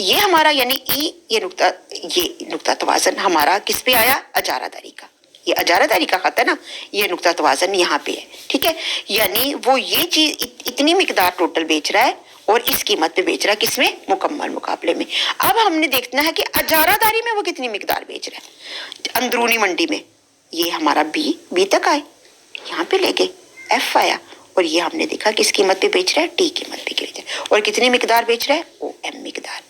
یہ ہمارا یعنی ای یہ نقطہ توازن ہمارا کس پہ آیا؟ اجارہ داری کا. یہ اجارہ داری کا خط ہے نا, یہ نقطہ توازن یہاں پہ ہے. ٹھیک ہے, یعنی وہ یہ چیز اتنی مقدار ٹوٹل بیچ رہا ہے اور اس قیمت پہ بیچ رہا ہے, کس میں؟ مکمل مقابلے میں. اب ہم نے دیکھنا ہے کہ اجارہ داری میں وہ کتنی مقدار بیچ رہا ہے اندرونی منڈی میں. یہ ہمارا بی تک آئے, یہاں پہ لے گئے, ایف آیا, اور یہ ہم نے دیکھا کس قیمت پہ بیچ رہا ہے؟ ٹی قیمت پہ بیچ رہا ہے. اور کتنی مقدار بیچ رہا ہے؟ او ایم مقدار.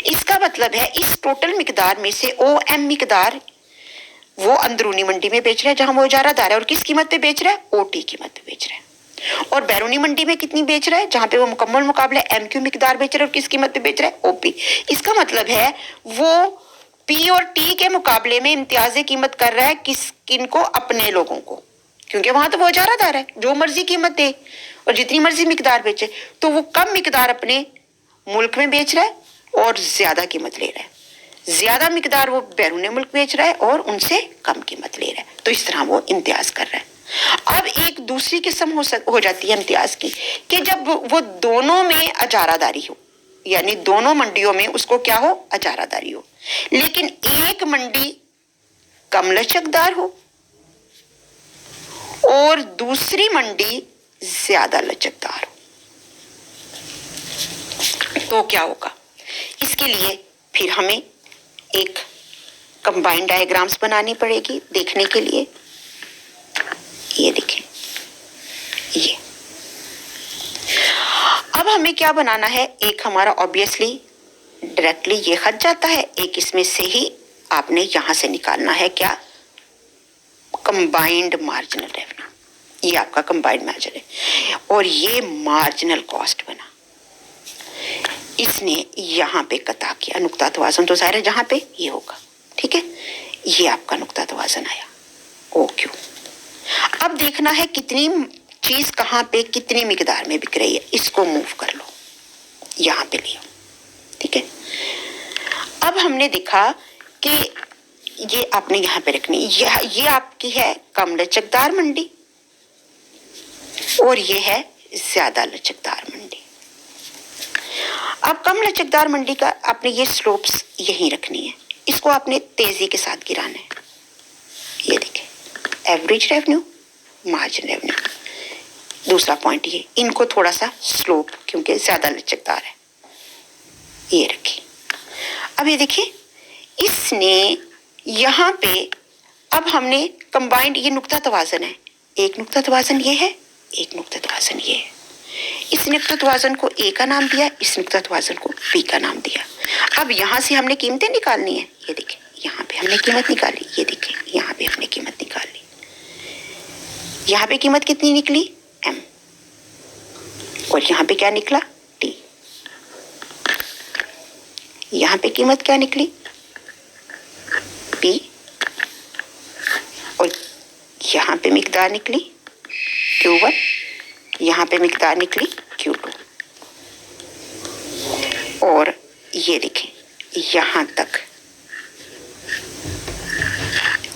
اس کا مطلب ہے اس ٹوٹل مقدار میں سے او ایم مقدار وہ اندرونی منڈی میں بیچ رہا ہے جہاں وہ اجارہ دار ہے, اور کس قیمت پہ بیچ رہا ہے؟ او ٹی قیمت پہ بیچ رہا ہے. اور بیرونی منڈی میں کتنی بیچ رہا ہے جہاں پہ وہ مکمل مقابلہ ایم کیو مقدار بیچ رہا ہے, اور کس قیمت پہ بیچ رہا ہے؟ او پی. اس کا مطلب ہے وہ پی اور ٹی کے مقابلے میں امتیازی قیمت کر رہا ہے کن کو؟ اپنے لوگوں کو, کیونکہ وہاں تو وہ اجارہ دار ہے, جو مرضی قیمت دے اور جتنی مرضی مقدار بیچے. تو وہ کم مقدار اپنے ملک میں بیچ رہا ہے اور زیادہ قیمت لے رہا ہے. زیادہ مقدار وہ بیرون ملک بیچ رہا ہے اور ان سے کم قیمت لے رہا ہے. تو اس طرح وہ امتیاز کر رہا ہے. اب ایک دوسری قسم ہو جاتی ہے امتیاز کی کہ جب وہ دونوں میں اجارہ داری ہو, یعنی دونوں منڈیوں میں اس کو کیا ہو؟ اجارہ داری ہو, لیکن ایک منڈی کم لچکدار ہو اور دوسری منڈی زیادہ لچکدار ہو. تو کیا ہوگا؟ اس کے لیے پھر ہمیں ایک کمبائنڈ ڈائیگرامز بنانی پڑے گی دیکھنے کے لیے. یہ دیکھیں, یہ اب ہمیں کیا بنانا ہے؟ ایک ہمارا obviously ڈائریکٹلی یہ خط جاتا ہے, ایک اس میں سے ہی آپ نے یہاں سے نکالنا ہے کیا؟ Combined marginal revenue. یہ آپ کا کمبائنڈ مارجن ہے, اور یہ مارجنل کاسٹ بنا. اس نے یہاں پہ قطع کیا نقطہ توازن, تو ظاہر ہے جہاں پہ یہ ہوگا. ٹھیک ہے, یہ آپ کا نقطہ توازن آیا او کیو. اب دیکھنا ہے کتنی چیز کہاں پہ کتنی مقدار میں بک رہی ہے, اس کو موو کر لو, یہاں پہ لیا. ٹھیک ہے, اب ہم نے دیکھا کہ یہ آپ نے یہاں پہ رکھنی, یہ آپ کی ہے کم لچکدار منڈی اور یہ ہے زیادہ لچکدار منڈی. اب کم لچکدار منڈی کا آپ نے یہ سلوپس یہیں رکھنی ہے, اس کو آپ نے تیزی کے ساتھ گرانا ہے. یہ دیکھیں ایوریج ریونیو, مارجن ریونیو. دوسرا پوائنٹ یہ, ان کو تھوڑا سا سلوپ کیونکہ زیادہ لچکدار ہے, یہ رکھیں. اب یہ دیکھیں اس نے یہاں پہ اب ہم نے کمبائنڈ, یہ نقطہ توازن ہے, ایک نقطہ توازن یہ ہے, ایک نقطہ توازن یہ ہے. اس نقطہ توازن کو اے کا نام دیا, اس نقطہ توازن کو بی کا نام دیا. اب یہاں سے ہم نے قیمتیں نکالنی ہیں. یہ دیکھیں یہاں پہ ہم نے قیمت نکالی, یہ دیکھیں یہاں پہ ہم نے قیمت نکالی. یہاں پہ قیمت کتنی نکلی؟ ایم. اور یہاں پہ کیا نکلا؟ ٹی. یہاں پہ قیمت کیا نکلی؟ پی. اور یہاں پہ مقدار نکلی Q1, یہاں پہ مقدار نکلی Q2. اور یہ دیکھیں یہاں تک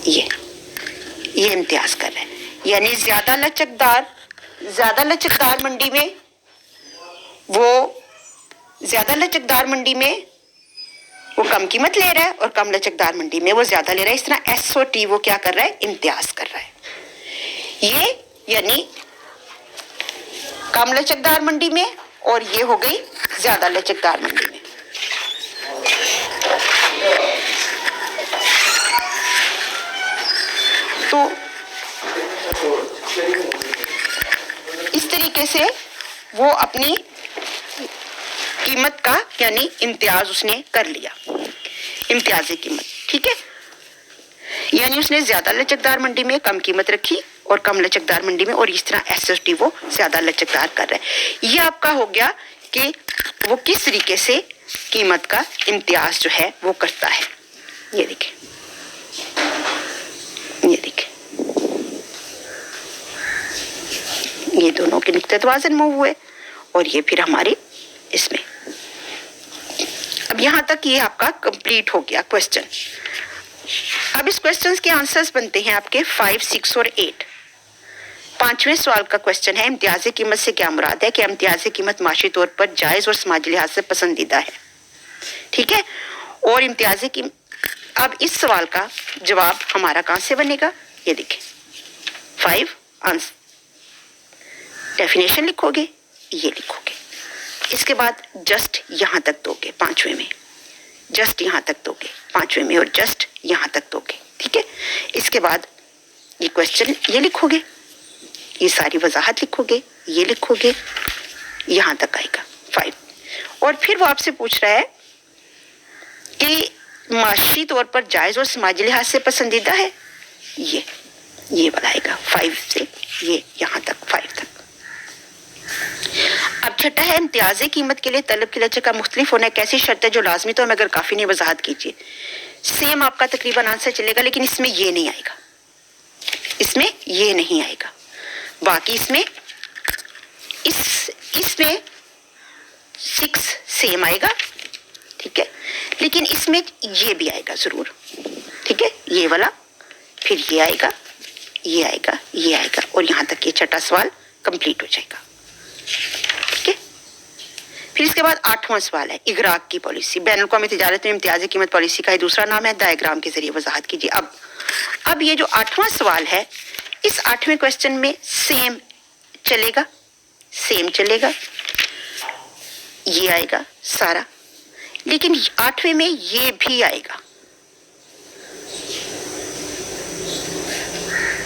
یہ امتیاز کر رہے ہیں, یعنی زیادہ لچکدار منڈی میں وہ کم قیمت لے رہا ہے اور کم لچکدار منڈی میں وہ زیادہ لے رہا ہے. اس طرح ایس اور ٹی وہ کیا کر رہا ہے؟ امتیاز کر رہا ہے. یہ یعنی کم لچکدار منڈی میں, اور یہ ہو گئی زیادہ لچکدار منڈی میں. تو اس طریقے سے وہ اپنی قیمت کا یعنی امتیاز اس نے کر لیا, امتیازی قیمت. ٹھیک ہے, یعنی اس نے زیادہ لچکدار منڈی میں کم قیمت رکھی اور کم لچکدار منڈی میں, اور اس طرح ایس ایس ٹی وہ زیادہ لچکدار کر رہا ہے. یہ آپ کا ہو گیا کہ وہ کس طریقے سے قیمت کا امتیاز جو ہے وہ کرتا ہے. یہ دیکھیں, یہ دیکھیں, یہ دونوں کے نقطہ توازن موو ہوئے, اور یہ پھر ہماری اس میں. اب یہاں تک یہ آپ کا کمپلیٹ ہو گیا کوشچن. اب اس کوشچنز کے آنسرز بنتے ہیں آپ کے 5, 6 اور 8. 5ویں سوال کا کوشچن ہے امتیازی قیمت سے کیا مراد ہے؟ کہ امتیازی قیمت معاشی طور پر جائز اور سماجی لحاظ سے پسندیدہ ہے. ٹھیک ہے. اور امتیازی کی اب اس سوال کا جواب ہمارا کہاں سے بنے گا؟ یہ دیکھیں 5 آنسر ڈیفینیشن لکھو گے، یہ لکھو گے. اس کے بعد جسٹ یہاں تک دو گے 5ویں میں، جسٹ یہاں تک دو گے 5ویں میں، اور جسٹ یہاں تک دو گے. ٹھیک ہے. اس کے بعد یہ کوشچن یہ لکھو گے، یہ ساری وضاحت لکھو گے، یہ لکھو گے، یہاں تک آئے گا 5. اور پھر وہ آپ سے پوچھ رہا ہے کہ معاشی طور پر جائز اور سماجی لحاظ سے پسندیدہ ہے، یہ والا آئے گا 5 سے یہ یہاں تک 5 تک. اب چھٹا ہے امتیازی قیمت کے لیے طلب کی لچک کا مختلف ہونا ایک ایسی شرط ہے جو لازمی تو مگر کافی نہیں. وضاحت کیجیے. سیم آپ کا تقریباً آنسر چلے گا، لیکن اس میں یہ نہیں آئے گا، اس میں یہ نہیں آئے گا. باقی اس میں 6 سیم آئے گا. ٹھیک ہے. لیکن اس میں یہ بھی آئے گا ضرور. ٹھیک ہے. یہ والا پھر یہ آئے گا، یہ آئے گا، یہ آئے گا، اور یہاں تک یہ چھٹا سوال کمپلیٹ ہو جائے گا. ٹھیک ہے. پھر اس کے بعد 8واں سوال ہے اغراق کی پالیسی. بین الاقوامی تجارت میں امتیازی قیمت پالیسی کا دوسرا نام ہے. ڈائیگرام کے ذریعے وضاحت کیجیے. اب یہ جو 8واں سوال ہے، اس 8ویں کوشچن میں سیم چلے گا، سیم چلے گا، یہ آئے گا سارا. لیکن 8ویں میں یہ بھی آئے گا،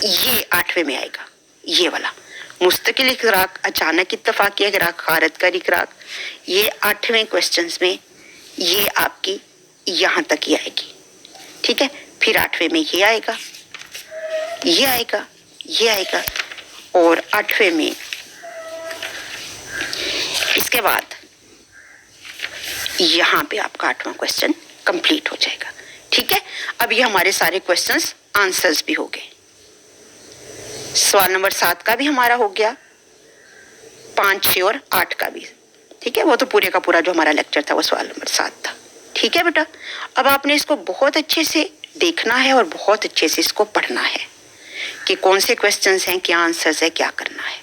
یہ 8ویں میں آئے گا، یہ والا مستقل اغراق، اچانک اتفاقی اغراق، غارت کر اغراق. یہ 8ویں کوشچنز میں یہ آپ کی یہاں تک ہی آئے گی. ٹھیک ہے. پھر 8ویں میں یہ آئے گا، یہ آئے گا، یہ آئے گا، اور 8ویں میں اس کے بعد یہاں پہ آپ کا 8واں کوشچن کمپلیٹ ہو جائے گا. ٹھیک ہے. اب یہ ہمارے سارے کوشچنز آنسرز بھی ہو گئے. سوال نمبر 7 کا بھی ہمارا ہو گیا، 5، 6 اور 8 کا بھی. ٹھیک ہے. وہ تو پورے کا پورا جو ہمارا لیکچر تھا وہ سوال نمبر 7 تھا. ٹھیک ہے بیٹا. اب آپ نے اس کو بہت اچھے سے دیکھنا ہے اور بہت اچھے سے اس کو پڑھنا ہے کہ کون سے کوشچنز ہیں، کیا آنسرز ہے، کیا کرنا ہے.